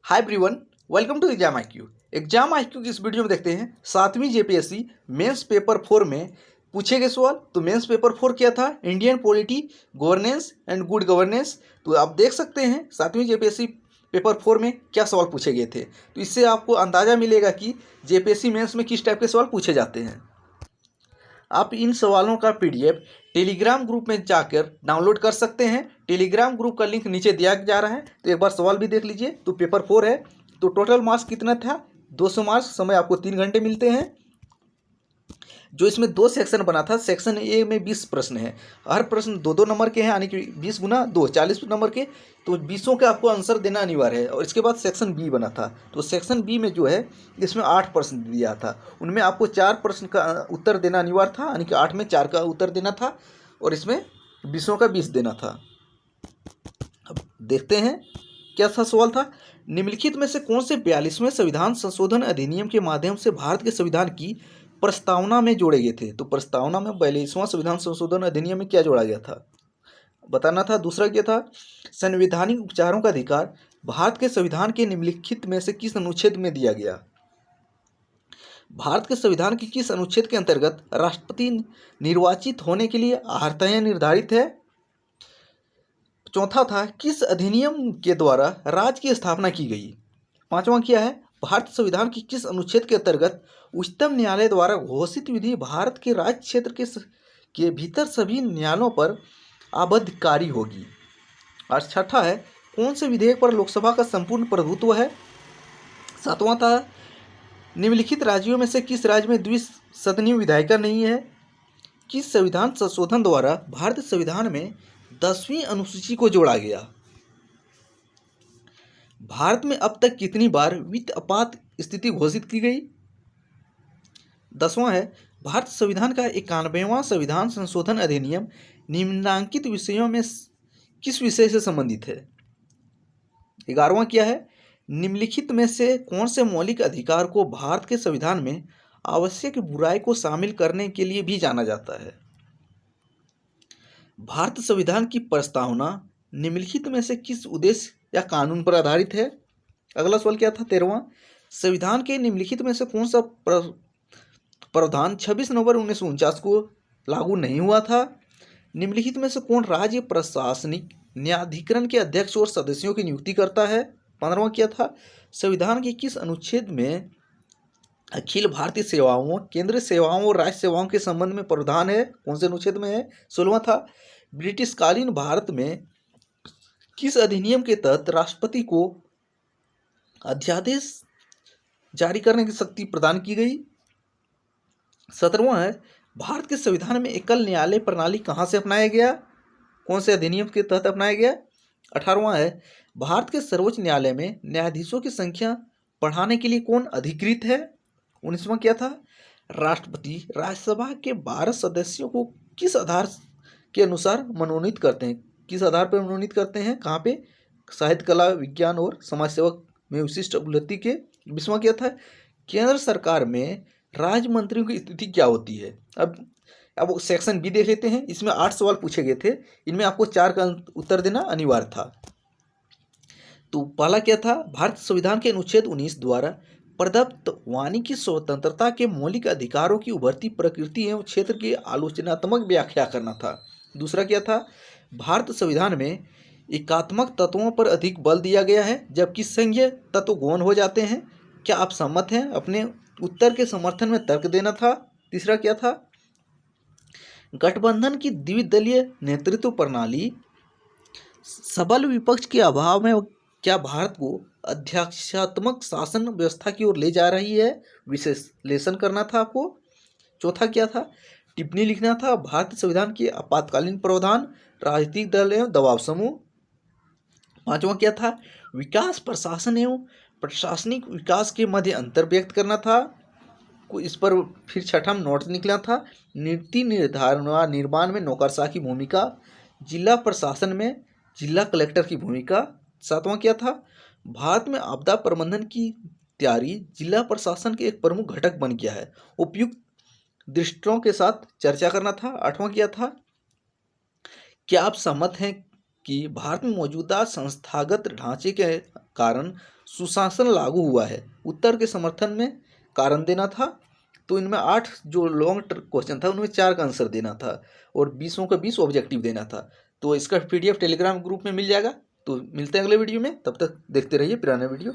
Hi everyone, welcome to exam IQ. Exam IQ की इस video में देखते हैं 7वीं जेपीएससी मेंस पेपर 4 में पूछे गए सवाल। तो मेंस पेपर 4 क्या था? Indian polity, governance and good governance. तो आप देख सकते हैं 7वीं जेपीएससी पेपर 4 में क्या सवाल पूछे गए थे। तो इससे आपको अंदाज़ा मिलेगा कि जेपीएससी मेंस में किस टाइप के सवाल पूछे जाते हैं। आप इन सवालों का पीडीएफ टेलीग्राम ग्रुप में जाकर डाउनलोड कर सकते हैं। टेलीग्राम ग्रुप का लिंक नीचे दिया जा रहा है, तो एक बार सवाल भी देख लीजिए। तो पेपर 4 है, तो टोटल मार्क्स कितना था? 200 मार्क्स। समय आपको 3 घंटे मिलते हैं। जो इसमें 2 सेक्शन बना था, सेक्शन ए में 20 प्रश्न है। हर प्रश्न 2-2 नंबर के हैं, यानी कि 20 गुना 2 40 नंबर के। तो 20 का आपको आंसर देना अनिवार्य है। और इसके बाद सेक्शन बी बना था। तो सेक्शन बी में जो है इसमें 8 प्रश्न दिया था। उनमें आपको 4 प्रश्न का उत्तर देना अनिवार्य था, यानी कि 8 में 4 का उत्तर देना था। और इसमें 20 का 20 देना था। अब देखते हैं क्या था सवाल था। निम्नलिखित में से कौन से 42वें संविधान संशोधन अधिनियम के माध्यम से भारत के संविधान की प्रस्तावना में जोड़े गए थे? तो प्रस्तावना में 42वां संविधान संशोधन अधिनियम में क्या जोड़ा गया था, बताना था। दूसरा क्या था? संवैधानिक उपचारों का अधिकार भारत के संविधान के निम्नलिखित में से किस अनुच्छेद में दिया गया? भारत के संविधान के किस अनुच्छेद के अंतर्गत राष्ट्रपति निर्वाचित होने के लिए अर्हताएं निर्धारित है? चौथा था, किस अधिनियम के द्वारा राज्य की स्थापना की गई? पांचवा क्या है? भारत संविधान की किस अनुच्छेद के अंतर्गत उच्चतम न्यायालय द्वारा घोषित विधि भारत के राज्य क्षेत्र के भीतर सभी न्यायालयों पर आबद्धकारी होगी? और छठा है, कौन से विधेयक पर लोकसभा का संपूर्ण प्रभुत्व है? सातवां था, निम्नलिखित राज्यों में से किस राज्य में द्विसदनीय विधायिका नहीं है? किस संविधान संशोधन द्वारा भारतीय संविधान में 10वीं अनुसूची को जोड़ा गया? भारत में अब तक कितनी बार वित्त आपात स्थिति घोषित की गई? 10वां है, भारत संविधान का 91वां संविधान संशोधन अधिनियम निम्नलिखित विषयों में किस विषय से संबंधित है? 11वां क्या है? निम्नलिखित में से कौन से मौलिक अधिकार को भारत के संविधान में आवश्यक बुराई को शामिल करने के लिए भी जाना जाता है? भारत संविधान की प्रस्तावना निम्नलिखित में से किस उद्देश्य या कानून पर आधारित है? अगला सवाल क्या था? 13वां, संविधान के निम्नलिखित में से कौन सा प्रावधान 26 नवंबर 1949 को लागू नहीं हुआ था? निम्नलिखित में से कौन राज्य प्रशासनिक न्यायाधिकरण के अध्यक्ष और सदस्यों की नियुक्ति करता है? 15वां क्या था? संविधान के किस अनुच्छेद में अखिल भारतीय सेवाओं, केंद्रीय सेवाओं और राज्य सेवाओं के संबंध में प्रावधान है? कौन से अनुच्छेद में है? 16वां था, ब्रिटिशकालीन भारत में किस अधिनियम के तहत राष्ट्रपति को अध्यादेश जारी करने की शक्ति प्रदान की गई? 17वां है, भारत के संविधान में एकल न्यायालय प्रणाली कहाँ से अपनाया गया? कौन से अधिनियम के तहत अपनाया गया? 18वां है, भारत के सर्वोच्च न्यायालय में न्यायाधीशों की संख्या बढ़ाने के लिए कौन अधिकृत है? 19वां क्या था? राष्ट्रपति राज्यसभा के 12 सदस्यों को किस आधार के अनुसार मनोनीत करते हैं? किस आधार पर मनोनीत करते हैं? कहाँ पे? साहित्य, कला, विज्ञान और समाज सेवक में विशिष्ट उपलब्धि के। 20वां क्या था? केंद्र सरकार में राज्य मंत्रियों की स्थिति क्या होती है? अब सेक्शन बी देख लेते हैं। इसमें 8 सवाल पूछे गए थे। इनमें आपको 4 का उत्तर देना अनिवार्य था। तो पहला क्या था? भारत संविधान के अनुच्छेद 19 द्वारा प्रदत्त वाणी की स्वतंत्रता के मौलिक अधिकारों की उभरती प्रकृति एवं क्षेत्र की आलोचनात्मक व्याख्या करना था। दूसरा क्या था? भारत संविधान में एकात्मक तत्वों पर अधिक बल दिया गया है, जबकि संघीय तत्व गौण हो जाते हैं। क्या आप सहमत हैं? अपने उत्तर के समर्थन में तर्क देना था। तीसरा क्या था? गठबंधन की द्विदलीय नेतृत्व प्रणाली सबल विपक्ष के अभाव में क्या भारत को अध्यक्षात्मक शासन व्यवस्था की ओर ले जा रही है? विश्लेषण करना था आपको। चौथा क्या था? टिप्पणी लिखना था। भारतीय संविधान के आपातकालीन प्रावधान, राजनीतिक दल एवं दबाव समूह। 5वां क्या था? विकास, प्रशासन एवं प्रशासनिक विकास के मध्य अंतर व्यक्त करना था। इस पर फिर 6वां नोट्स निकला था। नीति निर्धारण व निर्माण में नौकरशाह की भूमिका, जिला प्रशासन में जिला कलेक्टर की भूमिका। 7वां क्या था? भारत में आपदा प्रबंधन की तैयारी जिला प्रशासन के एक प्रमुख घटक बन गया है। उपयुक्त दृष्टियों के साथ चर्चा करना था। 8वां क्या था? क्या आप सहमत हैं कि भारत में मौजूदा संस्थागत ढांचे के कारण सुशासन लागू हुआ है। उत्तर के समर्थन में कारण देना था। तो इनमें 8 जो लॉन्ग क्वेश्चन था उनमें 4 का आंसर देना था और 20 का 20 ऑब्जेक्टिव देना था। तो इसका PDF टेलीग्राम ग्रुप में मिल जाएगा। तो मिलते हैं अगले वीडियो में, तब तक देखते रहिए पुराना वीडियो।